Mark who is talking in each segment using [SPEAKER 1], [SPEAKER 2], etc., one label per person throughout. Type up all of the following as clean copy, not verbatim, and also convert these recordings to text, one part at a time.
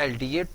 [SPEAKER 1] LDA,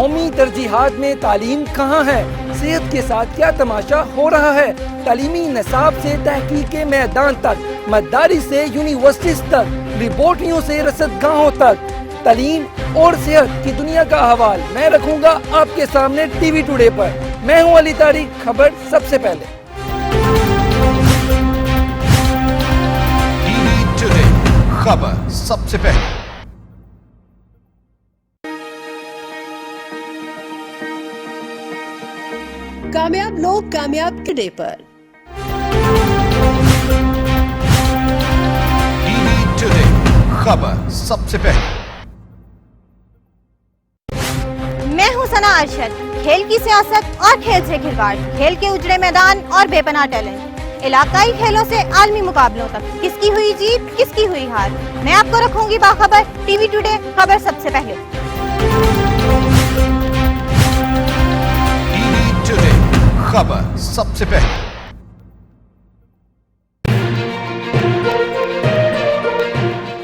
[SPEAKER 2] قومی ترجیحات میں تعلیم کہاں ہے؟ صحت کے ساتھ کیا تماشا ہو رہا ہے؟ تعلیمی نصاب سے تحقیق کے میدان تک، مدارس سے یونیورسٹیز تک، لیبارٹریوں سے رصد گاہوں تک، تعلیم اور صحت کی دنیا کا احوال میں رکھوں گا آپ کے سامنے ٹی وی ٹوڈے پر۔ میں ہوں علی طارق، خبر سب سے پہلے۔
[SPEAKER 3] ٹی وی ٹوڈے، خبر سب سے پہلے۔
[SPEAKER 4] کامیاب لوگ کامیاب ٹوڈے پر۔
[SPEAKER 3] ٹی وی ٹوڈے، خبر سب سے پہلے۔
[SPEAKER 5] میں ہوں ثنا ارشد۔ کھیل کی سیاست اور کھیل سے کھلواڑ، کھیل کے اجڑے میدان اور بے پناہ ٹیلنٹ، علاقائی کھیلوں سے عالمی مقابلوں تک، کس کی ہوئی جیت کس کی ہوئی ہار، میں آپ کو رکھوں گی باخبر۔ ٹی وی ٹوڈے، خبر سب سے پہلے۔
[SPEAKER 3] ٹی وی ٹوڈے، خبر سب سے پہلے۔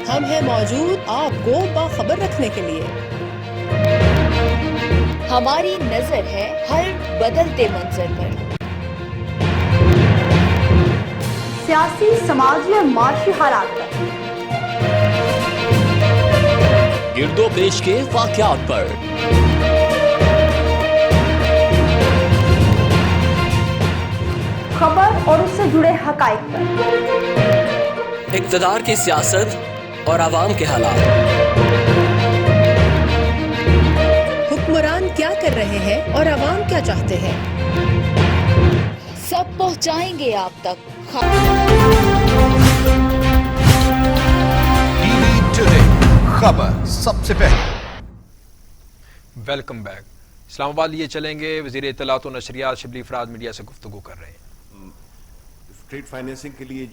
[SPEAKER 4] ہم ہیں موجود آپ کو باخبر رکھنے کے لیے۔
[SPEAKER 6] ہماری نظر ہے ہر بدلتے منظر پر۔
[SPEAKER 5] سیاسی، سماجی اور معاشی حالات پر،
[SPEAKER 7] گرد و پیش کے واقعات پر،
[SPEAKER 5] خبر اور اس سے جڑے حقائق پر،
[SPEAKER 7] اقتدار کی سیاست اور عوام کے حالات،
[SPEAKER 4] حکمران کیا کر رہے ہیں اور عوام کیا چاہتے ہیں،
[SPEAKER 6] سب پہنچائیں گے آپ تک۔
[SPEAKER 3] ٹی وی ٹوڈے، خبر سب سے پہلے۔
[SPEAKER 1] Welcome back. اسلام آباد لیے چلیں گے، وزیر اطلاعات و نشریات شبلی افراد میڈیا سے گفتگو کر رہے ہیں۔
[SPEAKER 8] ٹریڈ فائنینسنگ کے لیے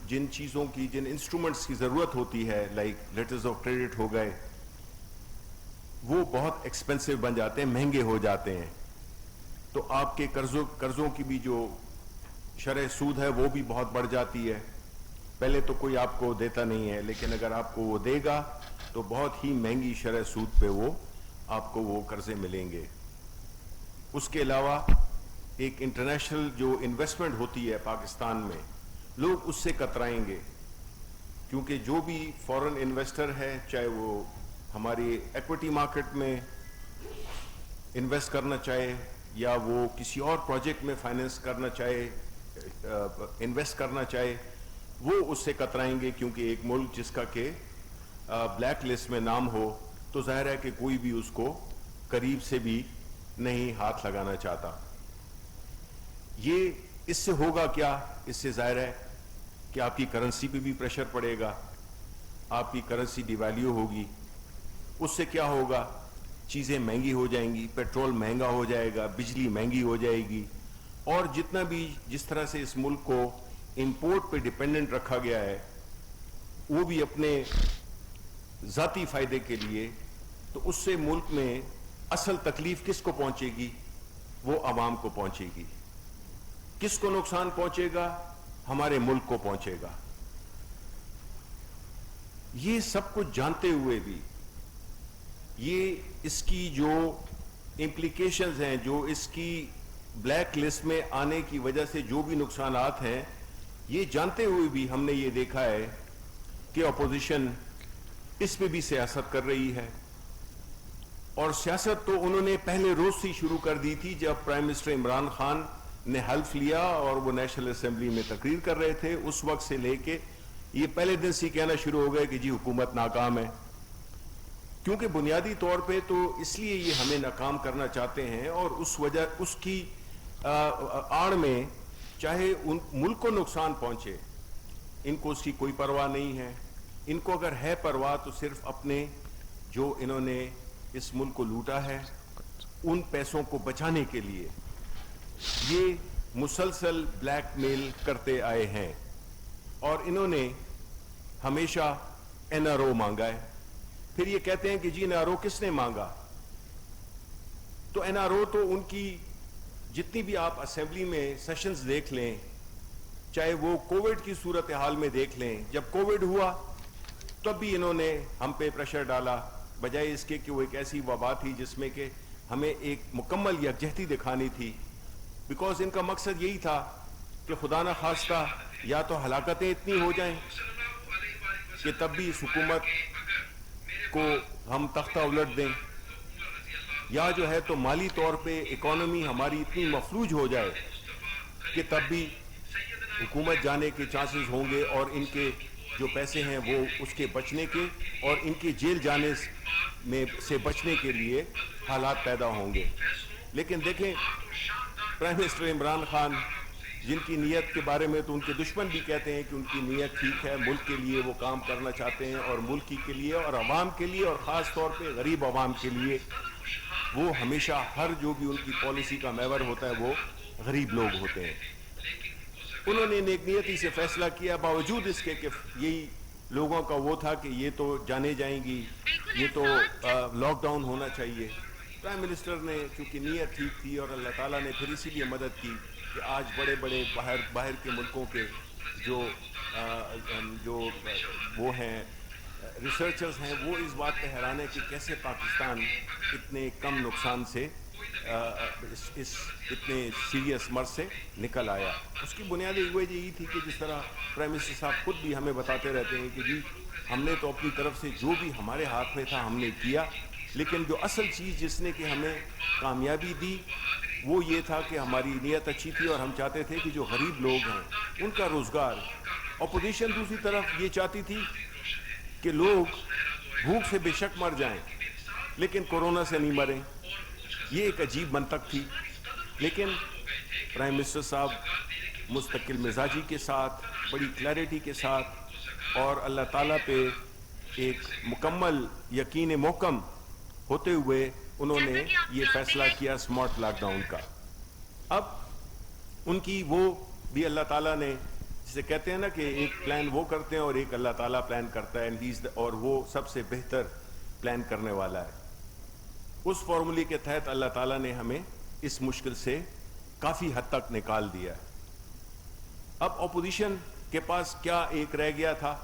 [SPEAKER 8] جن چیزوں کی، جن انسٹرومنٹس کی ضرورت ہوتی ہے، لائک لیٹرز آف کریڈٹ ہو گئے، وہ بہت ایکسپینسو بن جاتے ہیں، مہنگے ہو جاتے ہیں، تو آپ کے قرضوں کی بھی جو شرح سود ہے وہ بھی بہت بڑھ جاتی ہے۔ پہلے تو کوئی آپ کو دیتا نہیں ہے، لیکن اگر آپ کو وہ دے گا تو بہت ہی مہنگی شرح سود پہ وہ آپ کو وہ قرضے ملیں گے۔ اس کے علاوہ ایک انٹرنیشنل جو انویسٹمنٹ ہوتی ہے پاکستان میں، لوگ اس سے کترائیں گے، کیونکہ جو بھی فورن انویسٹر ہے، چاہے وہ ہماری ایکوٹی مارکیٹ میں انویسٹ کرنا چاہے یا وہ کسی اور پروجیکٹ میں فائنینس کرنا چاہے، انویسٹ کرنا چاہے، وہ اس سے کترائیں گے، کیونکہ ایک ملک جس کا کہ بلیک لسٹ میں نام ہو تو ظاہر ہے کہ کوئی بھی اس کو قریب سے بھی نہیں ہاتھ لگانا چاہتا۔ یہ اس سے ہوگا کیا؟ اس سے ظاہر ہے کہ آپ کی کرنسی پہ بھی پریشر پڑے گا، آپ کی کرنسی ڈی ویلیو ہوگی، اس سے کیا ہوگا؟ چیزیں مہنگی ہو جائیں گی، پیٹرول مہنگا ہو جائے گا، بجلی مہنگی ہو جائے گی، اور جتنا بھی جس طرح سے اس ملک کو امپورٹ پہ ڈیپینڈنٹ رکھا گیا ہے، وہ بھی اپنے ذاتی فائدے کے لیے، تو اس سے ملک میں اصل تکلیف کس کو پہنچے گی؟ وہ عوام کو پہنچے گی۔ کس کو نقصان پہنچے گا؟ ہمارے ملک کو پہنچے گا۔ یہ سب کچھ جانتے ہوئے بھی یہ اس کی جو امپلیکیشنز ہیں، جو اس کی بلیک لسٹ میں آنے کی وجہ سے جو بھی نقصانات ہیں، یہ جانتے ہوئے بھی ہم نے یہ دیکھا ہے کہ اپوزیشن اس پہ بھی سیاست کر رہی ہے، اور سیاست تو انہوں نے پہلے روز سے شروع کر دی تھی جب پرائم منسٹر عمران خان نے حلف لیا اور وہ نیشنل اسمبلی میں تقریر کر رہے تھے۔ اس وقت سے لے کے یہ پہلے دن سے کہنا شروع ہو گئے کہ جی حکومت ناکام ہے، کیونکہ بنیادی طور پہ تو اس لیے یہ ہمیں ناکام کرنا چاہتے ہیں، اور اس وجہ اس کی آڑ میں چاہے ان ملک کو نقصان پہنچے، ان کو اس کی کوئی پرواہ نہیں ہے۔ ان کو اگر ہے پرواہ تو صرف اپنے جو انہوں نے اس ملک کو لوٹا ہے ان پیسوں کو بچانے کے لیے یہ مسلسل بلیک میل کرتے آئے ہیں، اور انہوں نے ہمیشہ این آر او مانگا ہے۔ پھر یہ کہتے ہیں کہ جی این آر او کس نے مانگا؟ تو این آر او تو ان کی جتنی بھی آپ اسمبلی میں سیشنز دیکھ لیں، چاہے وہ کووڈ کی صورتحال میں دیکھ لیں، جب کووڈ ہوا تب بھی انہوں نے ہم پہ پریشر ڈالا، بجائے اس کے کہ وہ ایک ایسی وبا تھی جس میں کہ ہمیں ایک مکمل یکجہتی دکھانی تھی، بیکاز ان کا مقصد یہی تھا کہ خدا نہ خواستہ یا تو ہلاکتیں اتنی ہو جائیں کہ تب بھی اس حکومت کو ہم تختہ الٹ دیں، یا جو ہے تو مالی طور پہ اکانومی ہماری اتنی مفلوج ہو جائے کہ تب بھی حکومت جانے کے چانسز ہوں گے، اور ان کے جو پیسے ہیں وہ اس کے بچنے کے اور ان کے جیل جانے میں سے بچنے کے لیے حالات پیدا ہوں گے۔ لیکن دیکھیں پرائم منسٹر عمران خان، جن کی نیت کے بارے میں تو ان کے دشمن بھی کہتے ہیں کہ ان کی نیت ٹھیک ہے، ملک کے لیے وہ کام کرنا چاہتے ہیں، اور ملک کے لیے اور عوام کے لیے، اور خاص طور پہ غریب عوام کے لیے وہ ہمیشہ ہر جو بھی ان کی پالیسی کا محور ہوتا ہے وہ غریب لوگ ہوتے ہیں۔ انہوں نے نیک نیتی سے فیصلہ کیا، باوجود اس کے کہ یہی لوگوں کا وہ تھا کہ یہ تو جانے جائیں گی، یہ تو لاک ڈاؤن ہونا چاہیے۔ پرائم منسٹر نے چونکہ نیت ٹھیک تھی، اور اللہ تعالیٰ نے پھر اسی لیے مدد کی کہ آج بڑے بڑے باہر کے ملکوں کے جو وہ ہیں ریسرچرز ہیں، وہ اس بات پہ حیران ہے کہ کیسے پاکستان اتنے کم نقصان سے اس اتنے سیریس مرض سے نکل آیا۔ اس کی بنیادی وجہ یہی تھی کہ جس طرح پرائم منسٹر صاحب خود بھی ہمیں بتاتے رہتے ہیں کہ جی ہم نے تو اپنی طرف سے جو بھی ہمارے ہاتھ میں تھا ہم نے کیا، لیکن جو اصل چیز جس نے کہ ہمیں کامیابی دی وہ یہ تھا کہ ہماری نیت اچھی تھی، اور ہم چاہتے تھے کہ جو غریب لوگ ہیں ان کا روزگار۔ اپوزیشن دوسری طرف یہ چاہتی تھی کہ لوگ بھوک سے بے شک مر جائیں لیکن کورونا سے نہیں مریں۔ یہ ایک عجیب منطق تھی، لیکن پرائم منسٹر صاحب مستقل مزاجی کے ساتھ، بڑی کلیئرٹی کے ساتھ، اور اللہ تعالیٰ پہ ایک مکمل یقین محکم ہوتے ہوئے انہوں نے یہ فیصلہ کیا اسمارٹ لاک ڈاؤن کا۔ اب ان کی وہ بھی اللہ تعالیٰ نے، جسے کہتے ہیں نا کہ ایک پلان وہ کرتے ہیں اور ایک اللہ تعالیٰ پلان کرتا ہے، اور وہ سب سے بہتر پلان کرنے والا ہے۔ اس فارمولے کے تحت اللہ تعالیٰ نے ہمیں اس مشکل سے کافی حد تک نکال دیا۔ اب اپوزیشن کے پاس کیا ایک رہ گیا تھا،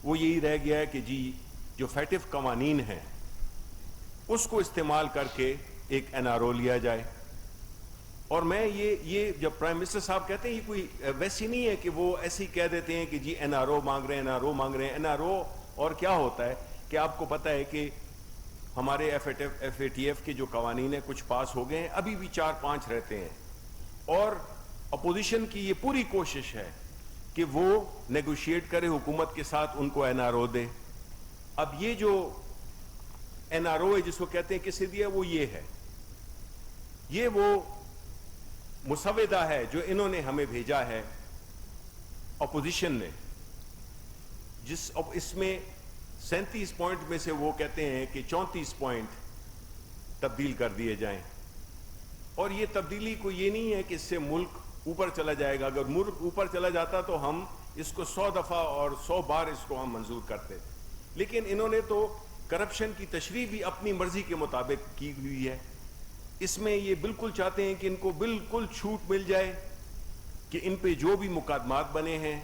[SPEAKER 8] وہ یہی رہ گیا ہے کہ جی جو فیٹف قوانین ہیں اس کو استعمال کر کے ایک NRO لیا جائے۔ اور میں یہ جب پرائم منسٹر صاحب کہتے ہیں یہ کوئی ویسی نہیں ہے کہ وہ ایسے ہی کہہ دیتے ہیں کہ جی NRO مانگ رہے ہیں، NRO مانگ رہے ہیں۔ NRO اور کیا ہوتا ہے کہ آپ کو پتہ ہے کہ ہمارے FATF کے جو قوانین ہیں کچھ پاس ہو گئے ہیں، ابھی بھی 4-5 رہتے ہیں، اور اپوزیشن کی یہ پوری کوشش ہے کہ وہ نیگوشیٹ کرے حکومت کے ساتھ، ان کو NRO دے۔ اب یہ جو NRO ہے جس کو کہتے ہیں کسے دیا، وہ یہ ہے، یہ وہ مسودہ ہے جو انہوں نے ہمیں بھیجا ہے اپوزیشن نے، اس میں 37 پوائنٹ میں سے وہ کہتے ہیں کہ 34 پوائنٹ تبدیل کر دیے جائیں۔ اور یہ تبدیلی کو یہ نہیں ہے کہ اس سے ملک اوپر چلا جائے گا، اگر ملک اوپر چلا جاتا تو ہم اس کو 100 دفعہ اور 100 بار اس کو ہم منظور کرتے، لیکن انہوں نے تو کرپشن کی تشریح بھی اپنی مرضی کے مطابق کی ہوئی ہے۔ اس میں یہ بالکل چاہتے ہیں کہ ان کو بالکل چھوٹ مل جائے کہ ان پہ جو بھی مقدمات بنے ہیں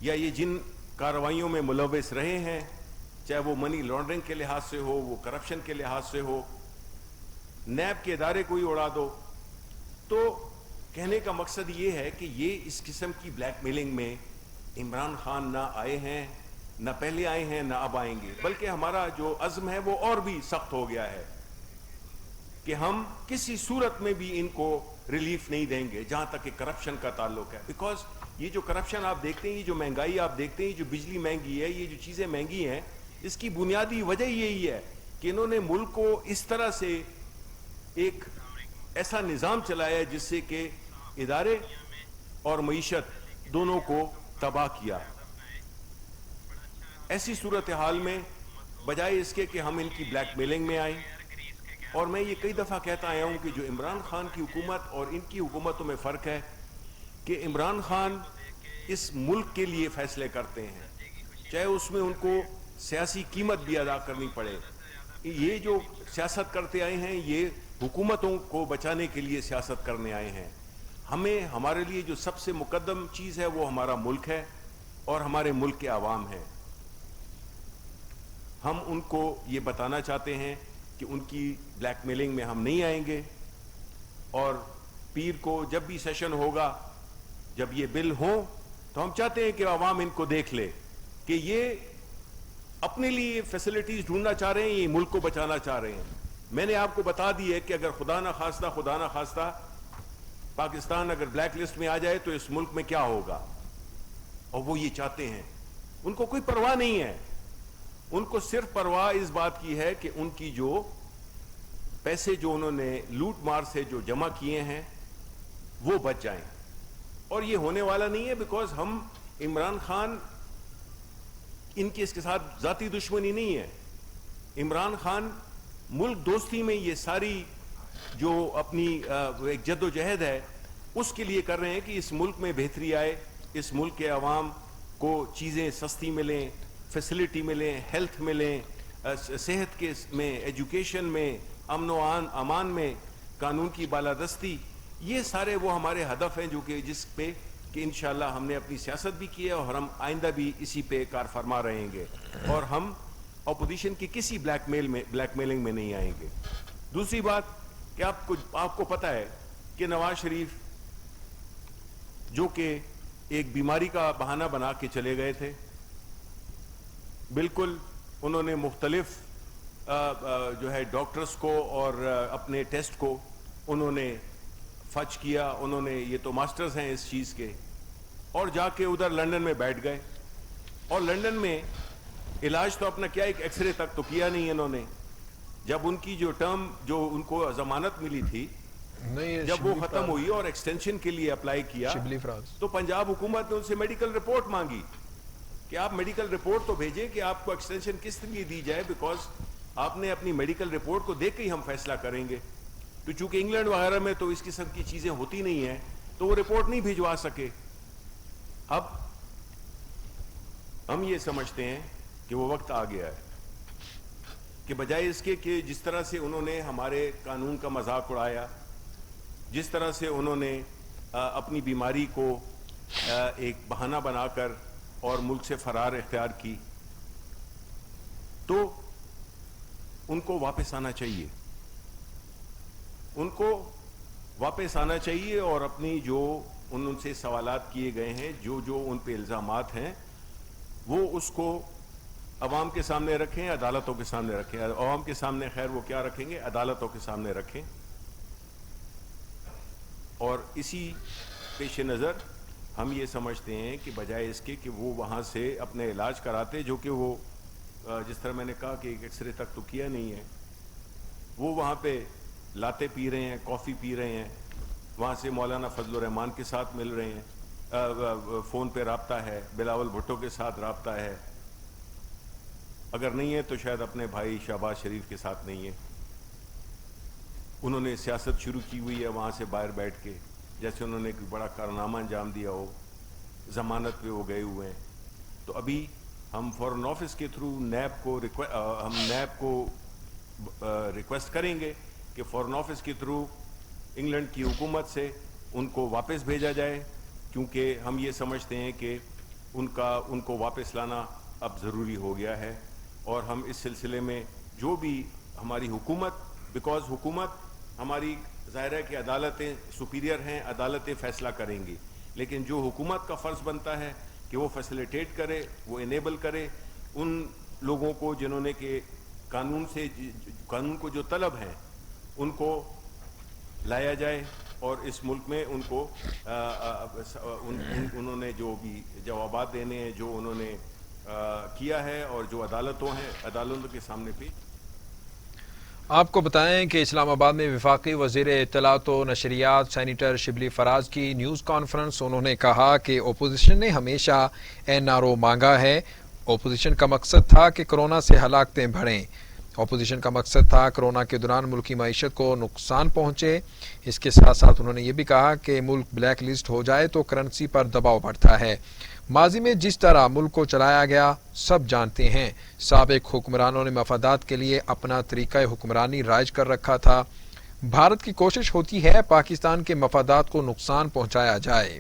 [SPEAKER 8] یا یہ جن کارروائیوں میں ملوث رہے ہیں، چاہے وہ منی لانڈرنگ کے لحاظ سے ہو، وہ کرپشن کے لحاظ سے ہو، نیب کے ادارے کوئی اڑا دو۔ تو کہنے کا مقصد یہ ہے کہ یہ اس قسم کی بلیک میلنگ میں عمران خان نہ آئے ہیں، نہ پہلے آئے ہیں، نہ اب آئیں گے، بلکہ ہمارا جو عزم ہے وہ اور بھی سخت ہو گیا ہے کہ ہم کسی صورت میں بھی ان کو ریلیف نہیں دیں گے جہاں تک کہ کرپشن کا تعلق ہے۔ بیکاز یہ جو کرپشن آپ دیکھتے ہیں، یہ جو مہنگائی آپ دیکھتے ہیں، یہ جو بجلی مہنگی ہے، یہ جو چیزیں مہنگی ہیں، اس کی بنیادی وجہ یہی ہے کہ انہوں نے ملک کو اس طرح سے ایک ایسا نظام چلایا ہے جس سے کہ ادارے اور معیشت دونوں کو تباہ کیا۔ ایسی صورتحال میں بجائے اس کے کہ ہم ان کی بلیک میلنگ میں آئیں، اور میں یہ کئی دفعہ کہتا آیا ہوں کہ جو عمران خان کی حکومت اور ان کی حکومتوں میں فرق ہے کہ عمران خان اس ملک کے لیے فیصلے کرتے ہیں، چاہے اس میں ان کو سیاسی قیمت بھی ادا کرنی پڑے۔ یہ جو سیاست کرتے آئے ہیں یہ حکومتوں کو بچانے کے لیے سیاست کرنے آئے ہیں۔ ہمیں ہمارے لیے جو سب سے مقدم چیز ہے وہ ہمارا ملک ہے اور ہمارے ملک کے عوام ہیں۔ ہم ان کو یہ بتانا چاہتے ہیں کہ ان کی بلیک میلنگ میں ہم نہیں آئیں گے, اور پیر کو جب بھی سیشن ہوگا, جب یہ بل ہوں, تو ہم چاہتے ہیں کہ عوام ان کو دیکھ لے کہ یہ اپنے لیے فیسلٹیز ڈھونڈنا چاہ رہے ہیں, یہ ملک کو بچانا چاہ رہے ہیں. میں نے آپ کو بتا دی ہے کہ اگر خدا نہ خواستہ پاکستان اگر بلیک لسٹ میں آ جائے تو اس ملک میں کیا ہوگا, اور وہ یہ چاہتے ہیں. ان کو کوئی پرواہ نہیں ہے, ان کو صرف پرواہ اس بات کی ہے کہ ان کی جو پیسے جو انہوں نے لوٹ مار سے جو جمع کیے ہیں وہ بچ جائیں. اور یہ ہونے والا نہیں ہے, بیکاز ہم عمران خان, ان کی اس کے ساتھ ذاتی دشمنی نہیں ہے. عمران خان ملک دوستی میں یہ ساری جو اپنی ایک جد و جہد ہے اس کے لیے کر رہے ہیں کہ اس ملک میں بہتری آئے, اس ملک کے عوام کو چیزیں سستی ملیں, فیسلٹی ملیں, ہیلتھ ملیں, صحت کے میں, ایجوکیشن میں, امن و امان میں, قانون کی بالادستی. یہ سارے وہ ہمارے ہدف ہیں جو کہ جس پہ کہ انشاءاللہ ہم نے اپنی سیاست بھی کی ہے, اور ہم آئندہ بھی اسی پہ کار فرما رہیں گے, اور ہم اپوزیشن کی کسی بلیک میلنگ میں نہیں آئیں گے. دوسری بات کہ آپ کو پتہ ہے کہ نواز شریف جو کہ ایک بیماری کا بہانہ بنا کے چلے گئے تھے, بالکل انہوں نے مختلف جو ہے ڈاکٹرز کو اور اپنے ٹیسٹ کو انہوں نے فچ کیا, انہوں نے, یہ تو ماسٹرز ہیں اس چیز کے, اور جا کے ادھر لندن میں بیٹھ گئے, اور لندن میں علاج تو اپنا کیا, ایک ایکس رے تک تو کیا نہیں انہوں نے. جب ان کی جو ٹرم جو ان کو ضمانت ملی تھی جب وہ ختم ہوئی اور ایکسٹینشن کے لیے اپلائی کیا, تو پنجاب حکومت نے ان سے میڈیکل رپورٹ مانگی کہ آپ میڈیکل رپورٹ تو بھیجیں کہ آپ کو ایکسٹینشن کس لیے دی جائے, بیکاز آپ نے اپنی میڈیکل رپورٹ کو دیکھ کے ہی ہم فیصلہ کریں گے. تو چونکہ انگلینڈ وغیرہ میں تو اس قسم کی چیزیں ہوتی نہیں ہیں, تو وہ رپورٹ نہیں بھیجوا سکے. اب ہم یہ سمجھتے ہیں کہ وہ وقت آ گیا ہے کہ بجائے اس کے کہ جس طرح سے انہوں نے ہمارے قانون کا مذاق اڑایا, جس طرح سے انہوں نے اپنی بیماری کو ایک بہانہ بنا کر اور ملک سے فرار اختیار کی, تو ان کو واپس آنا چاہیے, ان کو واپس آنا چاہیے, اور اپنی جو ان سے سوالات کیے گئے ہیں, جو ان پہ الزامات ہیں, وہ اس کو عوام کے سامنے رکھیں, عدالتوں کے سامنے رکھیں. عوام کے سامنے خیر وہ کیا رکھیں گے, عدالتوں کے سامنے رکھیں. اور اسی پیش نظر ہم یہ سمجھتے ہیں کہ بجائے اس کے کہ وہ وہاں سے اپنے علاج کراتے, جو کہ وہ جس طرح میں نے کہا کہ ایک ایکس رے تک تو کیا نہیں ہے, وہ وہاں پہ لاتے پی رہے ہیں, کافی پی رہے ہیں, وہاں سے مولانا فضل الرحمان کے ساتھ مل رہے ہیں, فون پہ رابطہ ہے, بلاول بھٹو کے ساتھ رابطہ ہے, اگر نہیں ہے تو شاید اپنے بھائی شہباز شریف کے ساتھ نہیں ہے. انہوں نے سیاست شروع کی ہوئی ہے وہاں سے باہر بیٹھ کے, جیسے انہوں نے ایک بڑا کارنامہ انجام دیا ہو, ضمانت پہ وہ گئے ہوئے ہیں. تو ابھی ہم فارن آفس کے تھرو نیب کو ریکویسٹ کریں گے کہ فارن آفس کے تھرو انگلینڈ کی حکومت سے ان کو واپس بھیجا جائے, کیونکہ ہم یہ سمجھتے ہیں کہ ان کو واپس لانا اب ضروری ہو گیا ہے. اور ہم اس سلسلے میں جو بھی ہماری حکومت, بیکاز حکومت ہماری ظاہر ہے کہ عدالتیں سپیریئر ہیں, عدالتیں فیصلہ کریں گی, لیکن جو حکومت کا فرض بنتا ہے کہ وہ فیسیلیٹیٹ کرے, وہ انیبل کرے ان لوگوں کو جنہوں نے کہ قانون کو جو طلب ہیں ان کو لایا جائے, اور اس ملک میں ان کو انہوں نے جو بھی جوابات دینے ہیں, جو انہوں نے کیا ہے, اور جو عدالتوں کے سامنے بھی.
[SPEAKER 1] آپ کو بتائیں کہ اسلام آباد میں وفاقی وزیر اطلاعات و نشریات سینیٹر شبلی فراز کی نیوز کانفرنس. انہوں نے کہا کہ اپوزیشن نے ہمیشہ NRO مانگا ہے. اپوزیشن کا مقصد تھا کہ کرونا سے ہلاکتیں بڑھیں. اپوزیشن کا مقصد تھا کرونا کے دوران ملکی معیشت کو نقصان پہنچے. اس کے ساتھ ساتھ انہوں نے یہ بھی کہا کہ ملک بلیک لسٹ ہو جائے تو کرنسی پر دباؤ بڑھتا ہے. ماضی میں جس طرح ملک کو چلایا گیا سب جانتے ہیں. سابق حکمرانوں نے مفادات کے لیے اپنا طریقہ حکمرانی رائج کر رکھا تھا. بھارت کی کوشش ہوتی ہے پاکستان کے مفادات کو نقصان پہنچایا جائے.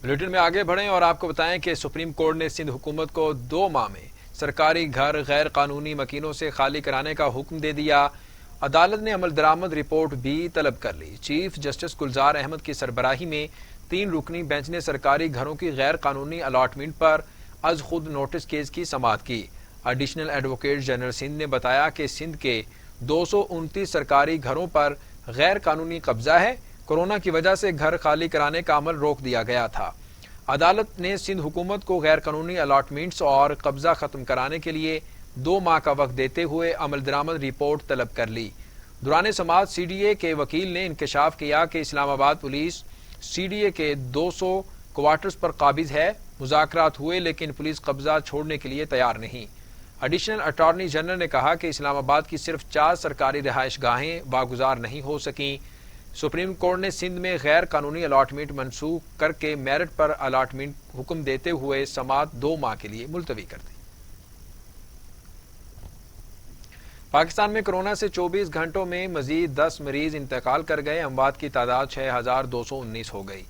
[SPEAKER 1] بلیٹن میں آگے بڑھیں اور آپ کو بتائیں کہ سپریم کورٹ نے سندھ حکومت کو 2 ماہ میں سرکاری گھر غیر قانونی مکینوں سے خالی کرانے کا حکم دے دیا۔ عدالت نے عمل درآمد رپورٹ بھی طلب کر لی۔ چیف جسٹس گلزار احمد کی سربراہی میں 3 رکنی بینچ نے سرکاری گھروں کی غیر قانونی الاٹمنٹ پر از خود نوٹس کیس کی سماعت کی۔ ایڈیشنل ایڈوکیٹ جنرل سندھ نے بتایا کہ سندھ کے 229 سرکاری گھروں پر غیر قانونی قبضہ ہے۔ کورونا کی وجہ سے گھر خالی کرانے کا عمل روک دیا گیا تھا۔ عدالت نے سندھ حکومت کو غیر قانونی الاٹمنٹس اور قبضہ ختم کرانے کے لیے 2 ماہ کا وقت دیتے ہوئے عمل درآمد رپورٹ طلب کر لی۔ دوران سماعت سی ڈی اے کے وکیل نے انکشاف کیا کہ اسلام آباد پولیس سی ڈی اے کے 200 کوارٹرز پر قابض ہے۔ مذاکرات ہوئے لیکن پولیس قبضہ چھوڑنے کے لیے تیار نہیں۔ ایڈیشنل اٹارنی جنرل نے کہا کہ اسلام آباد کی صرف 4 سرکاری رہائش گاہیں واگزار نہیں ہو سکیں۔ سپریم کورٹ نے سندھ میں غیر قانونی الاٹمنٹ منسوخ کر کے میرٹ پر الاٹمنٹ حکم دیتے ہوئے سماعت 2 ماہ کے لیے ملتوی کر دی۔ پاکستان میں کورونا سے 24 گھنٹوں میں مزید 10 مریض انتقال کر گئے۔ اموات کی تعداد 6219 ہو گئی۔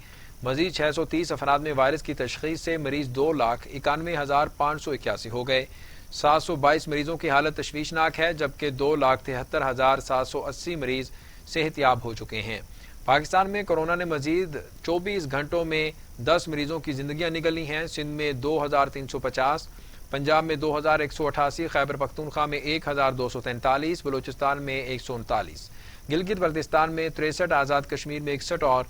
[SPEAKER 1] مزید 630 افراد میں وائرس کی تشخیص سے مریض 2,91,581 ہو گئے۔ 722 مریضوں کی حالت تشویشناک ہے جبکہ 2,73,780 مریض صحت یاب ہو چکے ہیں۔ پاکستان میں کورونا نے مزید 24 گھنٹوں میں 10 مریضوں کی زندگیاں نگلی ہیں۔ سندھ میں 2350، پنجاب میں 2188، خیبر پختونخوا میں 1243، بلوچستان میں 139، گلگت بلتستان میں 63، آزاد کشمیر میں 61 اور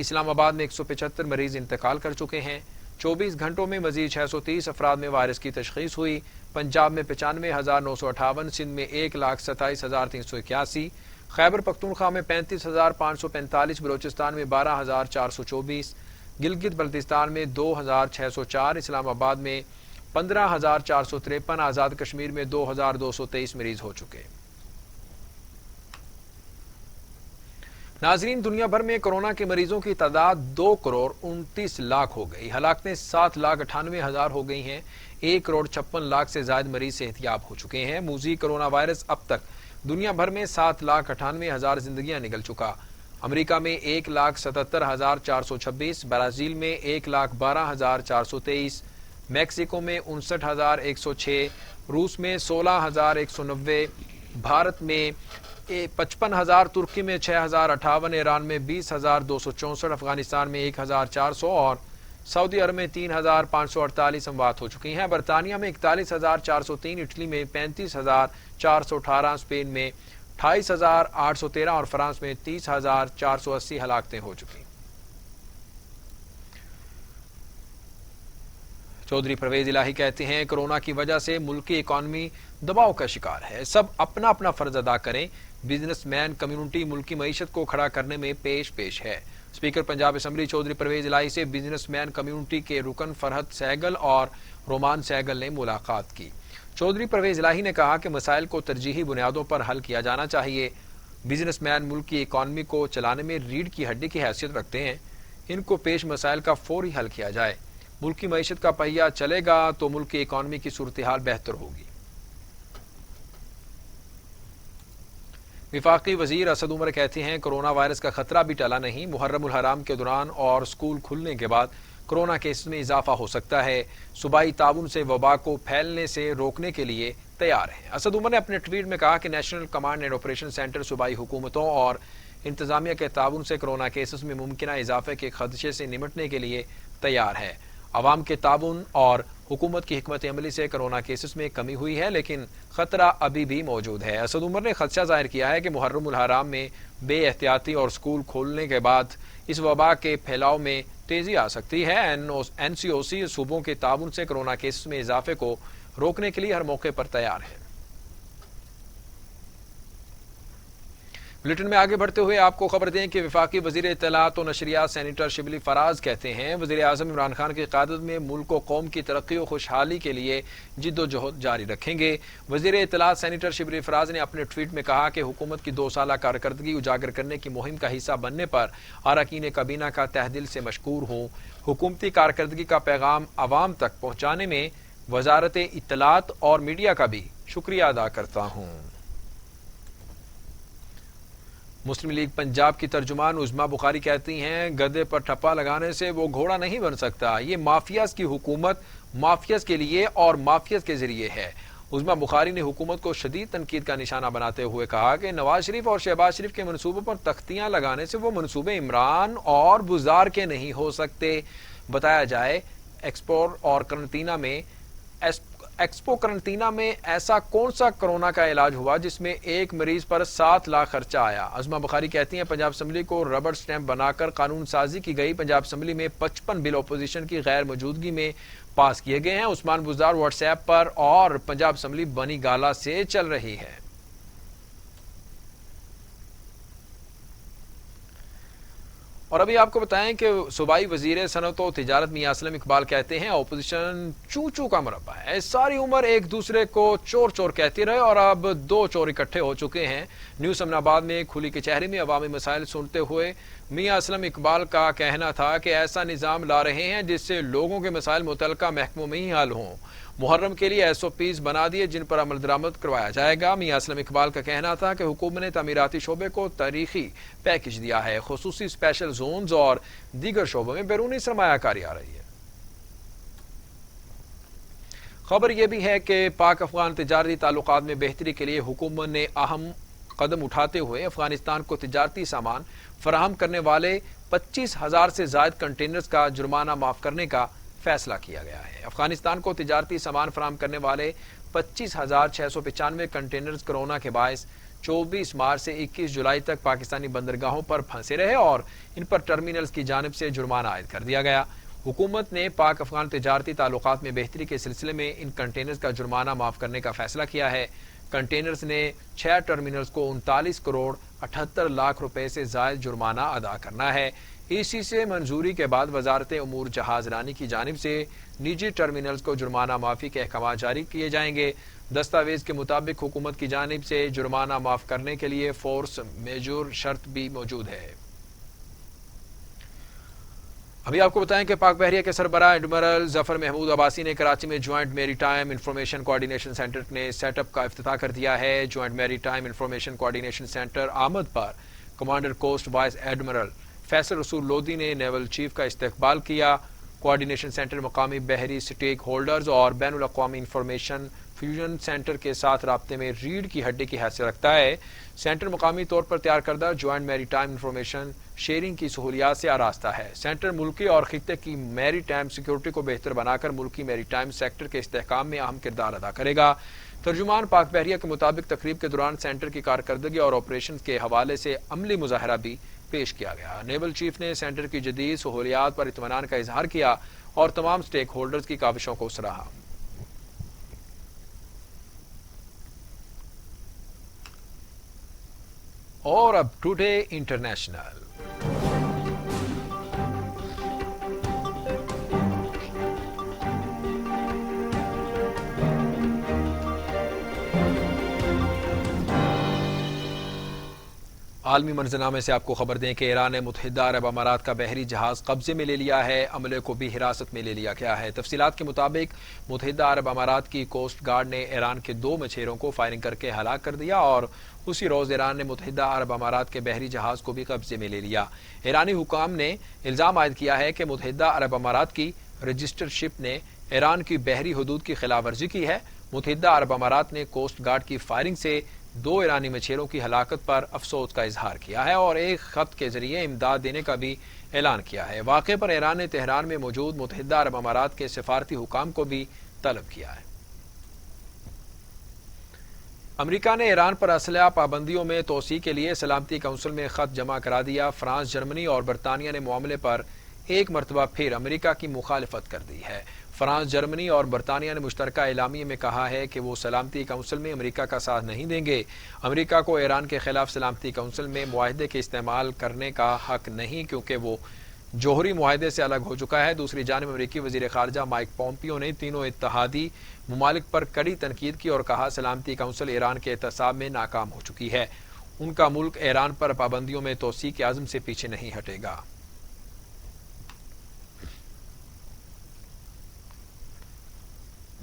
[SPEAKER 1] اسلام آباد میں 175 مریض انتقال کر چکے ہیں۔ 24 گھنٹوں میں مزید 630 افراد میں وائرس کی تشخیص ہوئی۔ پنجاب میں 95,958، سندھ میں 1,27,381، خیبر پختونخوا میں 35,545، بلوچستان میں 12,424، گلگت بلتستان میں 2,604، اسلام آباد میں 15,453، آزاد کشمیر میں 2,223 مریض ہو چکے۔ ناظرین، دنیا بھر میں کورونا کے مریضوں کی تعداد 2,29,00,000 ہو گئی۔ ہلاکتیں 7,98,000 ہو گئی ہیں۔ 1,56,00,000 سے زائد مریض صحت یاب ہو چکے ہیں۔ موذی کورونا وائرس اب تک دنیا بھر میں 7,98,000 زندگیاں نگل چکا۔ امریکہ میں 1,77,426، برازیل میں 1,12,423، میکسیکو میں 59,106، روس میں 16,190، بھارت میں 55,000، ترکی میں 6,058، ایران میں 20,264، افغانستان میں 1,400 اور سعودی عرب میں 3,548 اموات ہو چکی ہیں۔ برطانیہ میں 41,403، اٹلی میں 35,418، اسپین میں 28,813 اور فرانس میں 30,480 ہلاکتیں ہو چکی ہیں۔ چودھری پرویز الہی کہتے ہیں کورونا کی وجہ سے ملکی اکانومی دباؤ کا شکار ہے، سب اپنا اپنا فرض ادا کریں۔ بزنس مین کمیونٹی ملکی معیشت کو کھڑا کرنے میں پیش ہے۔ اسپیکر پنجاب اسمبلی چودھری پرویز الہی سے بزنس مین کمیونٹی کے رکن فرحت سہگل اور رومان سہگل نے ملاقات کی۔ چودھری پرویز الہی نے کہا کہ مسائل کو ترجیحی بنیادوں پر حل کیا جانا چاہیے۔ بزنس مین ملک کی اکانومی کو چلانے میں ریڑھ کی ہڈی کی حیثیت رکھتے ہیں، ان کو پیش مسائل کا فوری حل کیا جائے۔ ملکی معیشت کا پہیہ چلے گا تو ملک کی اکانومی کی صورتحال بہتر ہوگی۔ وفاقی وزیر اسد عمر کہتے ہیں کورونا وائرس کا خطرہ بھی ٹلا نہیں۔ محرم الحرام کے دوران اور سکول کھلنے کے بعد کورونا کیسز میں اضافہ ہو سکتا ہے۔ صوبائی تعاون سے وبا کو پھیلنے سے روکنے کے لیے تیار ہیں۔ اسد عمر نے اپنے ٹویٹ میں کہا کہ national command and operation centre صوبائی حکومتوں اور انتظامیہ کے تعاون سے کورونا کیسز میں ممکنہ اضافے کے خدشے سے نمٹنے کے لیے تیار ہے۔ عوام کے تعاون اور حکومت کی حکمت عملی سے کورونا کیسز میں کمی ہوئی ہے، لیکن خطرہ ابھی بھی موجود ہے۔ اسد عمر نے خدشہ ظاہر کیا ہے کہ محرم الحرام میں بے احتیاطی اور سکول کھولنے کے بعد اس وبا کے پھیلاؤ میں تیزی آ سکتی ہے۔ این سی او سی صوبوں کے تعاون سے کورونا کیسز میں اضافے کو روکنے کے لیے ہر موقع پر تیار ہے۔ بلیٹن میں آگے بڑھتے ہوئے آپ کو خبر دیں کہ وفاقی وزیر اطلاعات و نشریات سینیٹر شبلی فراز کہتے ہیں وزیر اعظم عمران خان کی قیادت میں ملک و قوم کی ترقی و خوشحالی کے لیے جد و جہد جاری رکھیں گے۔ وزیر اطلاعات سینیٹر شبلی فراز نے اپنے ٹویٹ میں کہا کہ حکومت کی 2 سالہ کارکردگی اجاگر کرنے کی مہم کا حصہ بننے پر اراکین کابینہ کا تہ دل سے مشکور ہوں۔ حکومتی کارکردگی کا پیغام عوام تک پہنچانے میں وزارت اطلاعات اور میڈیا کا بھی شکریہ ادا کرتا ہوں۔ مسلم لیگ پنجاب کی ترجمان عظما بخاری کہتی ہیں گدھے پر ٹھپا لگانے سے وہ گھوڑا نہیں بن سکتا، یہ مافیاز کی حکومت مافیاز کے لیے اور مافیاز کے ذریعے ہے۔ عظما بخاری نے حکومت کو شدید تنقید کا نشانہ بناتے ہوئے کہا کہ نواز شریف اور شہباز شریف کے منصوبوں پر تختیاں لگانے سے وہ منصوبے عمران اور بزار کے نہیں ہو سکتے۔ بتایا جائے ایکسپو کرنٹینا میں ایسا کون سا کرونا کا علاج ہوا جس میں ایک مریض پر 7 لاکھ خرچہ آیا؟ عظما بخاری کہتی ہیں پنجاب اسمبلی کو ربڑ سٹیمپ بنا کر قانون سازی کی گئی۔ پنجاب اسمبلی میں 55 بل اپوزیشن کی غیر موجودگی میں پاس کیے گئے ہیں۔ عثمان بزدار واٹس ایپ پر اور پنجاب اسمبلی بنی گالا سے چل رہی ہے۔ اور ابھی آپ کو بتائیں کہ صوبائی وزیر صنعت و تجارت میاں اسلم اقبال کہتے ہیں اپوزیشن چوچو کا مربع ہے، ساری عمر ایک دوسرے کو چور چور کہتے رہے اور اب 2 چور اکٹھے ہو چکے ہیں۔ نیو امن آباد میں کھلی کچہری میں عوامی مسائل سنتے ہوئے میاں اسلم اقبال کا کہنا تھا کہ ایسا نظام لا رہے ہیں جس سے لوگوں کے مسائل متعلقہ محکموں میں ہی حل ہوں۔ محرم کے لیے SOPs بنا دیے جن پر عمل درآمد کروایا جائے گا۔ میاں اسلم اقبال کا کہنا تھا کہ حکومت نے تعمیراتی شعبے کو تاریخی پیکج دیا ہے، خصوصی اسپیشل زونز اور دیگر شعبوں میں بیرونی سرمایہ کاری آ رہی ہے۔ خبر یہ بھی ہے کہ پاک افغان تجارتی تعلقات میں بہتری کے لیے حکومت نے اہم قدم اٹھاتے ہوئے افغانستان کو تجارتی سامان فراہم کرنے والے 25,000 سے زائد کنٹینرز کا جرمانہ معاف کرنے کا فیصلہ کیا گیا ہے۔ افغانستان کو تجارتی سامان فراہم کرنے والے 25,695 کنٹینرز کرونا کے باعث 24 مارچ سے 21 جولائی تک پاکستانی بندرگاہوں پر پھنسے رہے اور ان پر ٹرمینلز کی جانب سے جرمانہ عائد کر دیا گیا۔ حکومت نے پاک افغان تجارتی تعلقات میں بہتری کے سلسلے میں ان کنٹینرز کا جرمانہ معاف کرنے کا فیصلہ کیا ہے۔ کنٹینرز نے 6 ٹرمینلز کو 39 کروڑ 78 لاکھ روپے سے زائد جرمانہ ادا کرنا ہے۔ EC سے منظوری کے بعد وزارت امور جہاز رانی کی جانب سے نجی ٹرمینلز کو جرمانہ معافی کے احکامات جاری کیے جائیں گے۔ دستاویز کے مطابق حکومت کی جانب سے جرمانہ معاف کرنے کے لیے فورس میجور شرط بھی موجود ہے۔ ابھی آپ کو بتائیں کہ پاک بحریہ کے سربراہ ایڈمرل ظفر محمود عباسی نے کراچی میں جوائنٹ میری ٹائم انفارمیشن کوارڈینیشن سینٹر نے سیٹ اپ کا افتتاح کر دیا ہے۔ جوائنٹ میری ٹائم انفارمیشن کوارڈینیشن سینٹر آمد پر commander coast vice admiral Faisal Rasool Lodhi نے نیول چیف کا استقبال کیا۔ کوارڈینیشن سینٹر مقامی بحری سٹیک ہولڈرز اور بین الاقوامی انفارمیشن فیوژن سینٹر کے ساتھ رابطے میں ریڑھ کی ہڈی کی حیثیت رکھتا ہے۔ سینٹر مقامی طور پر تیار کردہ جوائنٹ میری ٹائم انفارمیشن شیئرنگ کی سہولیات سے آراستہ ہے۔ سینٹر ملکی اور خطے کی میری ٹائم سیکیورٹی کو بہتر بنا کر ملکی میری ٹائم سیکٹر کے استحکام میں اہم کردار ادا کرے گا۔ ترجمان پاک بحریہ کے مطابق تقریب کے دوران سینٹر کی کارکردگی اور آپریشنز کے حوالے سے عملی مظاہرہ بھی پیش کیا گیا۔ نیول چیف نے سینٹر کی جدید سہولیات پر اطمینان کا اظہار کیا اور تمام سٹیک ہولڈرز کی کاوشوں کو سراہا۔ اور اب ٹوڈے انٹرنیشنل۔ عالمی منظرنامے سے آپ کو خبر دیں کہ ایران نے متحدہ عرب امارات کا بحری جہاز قبضے میں لے لیا ہے، عملے کو بھی حراست میں لے لیا گیا ہے۔ تفصیلات کے مطابق متحدہ عرب امارات کی کوسٹ گارڈ نے ایران کے 2 مچھیروں کو فائرنگ کر کے ہلاک کر دیا اور اسی روز ایران نے متحدہ عرب امارات کے بحری جہاز کو بھی قبضے میں لے لیا۔ ایرانی حکام نے الزام عائد کیا ہے کہ متحدہ عرب امارات کی رجسٹرڈ شپ نے ایران کی بحری حدود کی خلاف ورزی کی ہے۔ متحدہ عرب امارات نے کوسٹ گارڈ کی فائرنگ سے 2 ایرانی مچھیروں کی ہلاکت پر افسوس کا اظہار کیا ہے اور ایک خط کے ذریعے امداد دینے کا بھی اعلان کیا ہے۔ واقعے پر ایران نے تہران میں موجود متحدہ عرب امارات کے سفارتی حکام کو بھی طلب کیا ہے۔ امریکہ نے ایران پر اسلحہ پابندیوں میں توسیع کے لیے سلامتی کونسل میں خط جمع کرا دیا۔ فرانس، جرمنی اور برطانیہ نے معاملے پر ایک مرتبہ پھر امریکہ کی مخالفت کر دی ہے۔ فرانس، جرمنی اور برطانیہ نے مشترکہ اعلامیے میں کہا ہے کہ وہ سلامتی کونسل میں امریکہ کا ساتھ نہیں دیں گے۔ امریکہ کو ایران کے خلاف سلامتی کونسل میں معاہدے کے استعمال کرنے کا حق نہیں کیونکہ وہ جوہری معاہدے سے الگ ہو چکا ہے۔ دوسری جانب امریکی وزیر خارجہ مائک پومپیو نے تینوں اتحادی ممالک پر کڑی تنقید کی اور کہا سلامتی کونسل ایران کے احتساب میں ناکام ہو چکی ہے۔ ان کا ملک ایران پر پابندیوں میں توسیع کے عزم سے پیچھے نہیں ہٹے گا۔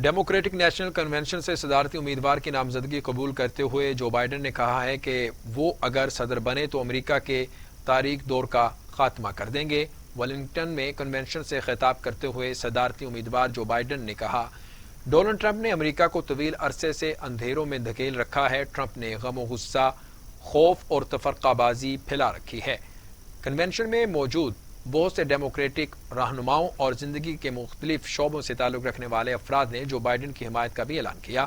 [SPEAKER 1] ڈیموکریٹک نیشنل کنونشن سے صدارتی امیدوار کی نامزدگی قبول کرتے ہوئے جو بائیڈن نے کہا ہے کہ وہ اگر صدر بنے تو امریکہ کے تاریک دور کا خاتمہ کر دیں گے۔ ویلنگٹن میں کنونشن سے خطاب کرتے ہوئے صدارتی امیدوار جو بائیڈن نے کہا، ڈونلڈ ٹرمپ نے امریکہ کو طویل عرصے سے اندھیروں میں دھکیل رکھا ہے۔ ٹرمپ نے غم و غصہ، خوف اور تفرقہ بازی پھیلا رکھی ہے۔ کنونشن میں موجود بہت سے ڈیموکریٹک رہنماؤں اور زندگی کے مختلف شعبوں سے تعلق رکھنے والے افراد نے جو بائیڈن کی حمایت کا بھی اعلان کیا۔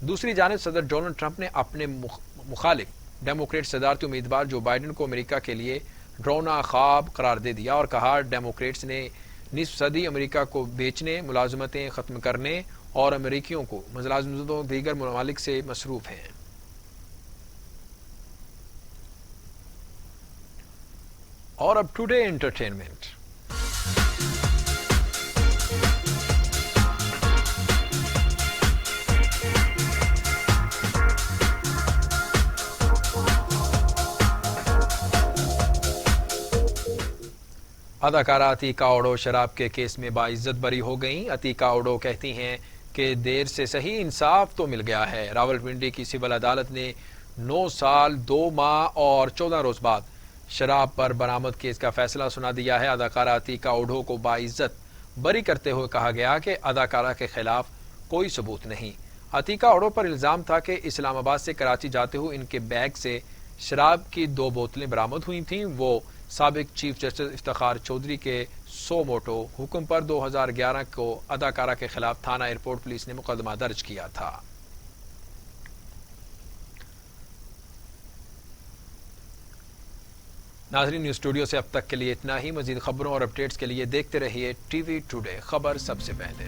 [SPEAKER 1] دوسری جانب صدر ڈونلڈ ٹرمپ نے اپنے مخالف ڈیموکریٹ صدارتی امیدوار جو بائیڈن کو امریکہ کے لیے ڈراؤنا خواب قرار دے دیا اور کہا ڈیموکریٹس نے نصف صدی امریکہ کو بیچنے، ملازمتیں ختم کرنے اور امریکیوں کو ملازمتوں دیگر ممالک سے مصروف ہیں۔ اور اب ٹوڈے انٹرٹینمنٹ۔ اداکارہ عتیقہ اوڈو شراب کے کیس میں باعزت بری ہو گئیں۔ عتیقہ اوڈو کہتی ہیں کہ دیر سے صحیح انصاف تو مل گیا ہے۔ راولپنڈی کی سول عدالت نے 9 سال 2 ماہ اور 14 روز بعد شراب پر برآمد کیس کا فیصلہ سنا دیا ہے۔ اداکارہ عتیقہ اوڈو کو باعزت بری کرتے ہوئے کہا گیا کہ اداکارہ کے خلاف کوئی ثبوت نہیں۔ عتیقہ اوڈو پر الزام تھا کہ اسلام آباد سے کراچی جاتے ہوئے ان کے بیگ سے شراب کی 2 بوتلیں برآمد ہوئی تھیں۔ وہ سابق چیف جسٹس افتخار چودھری کے سو موٹو حکم پر 2011 کو اداکارہ کے خلاف تھانہ ایئرپورٹ پولیس نے مقدمہ درج کیا تھا۔ ناظرین، نیوز اسٹوڈیو سے اب تک کے لیے اتنا ہی۔ مزید خبروں اور اپڈیٹس کے لیے دیکھتے رہیے ٹی وی ٹوڈے، خبر سب سے پہلے۔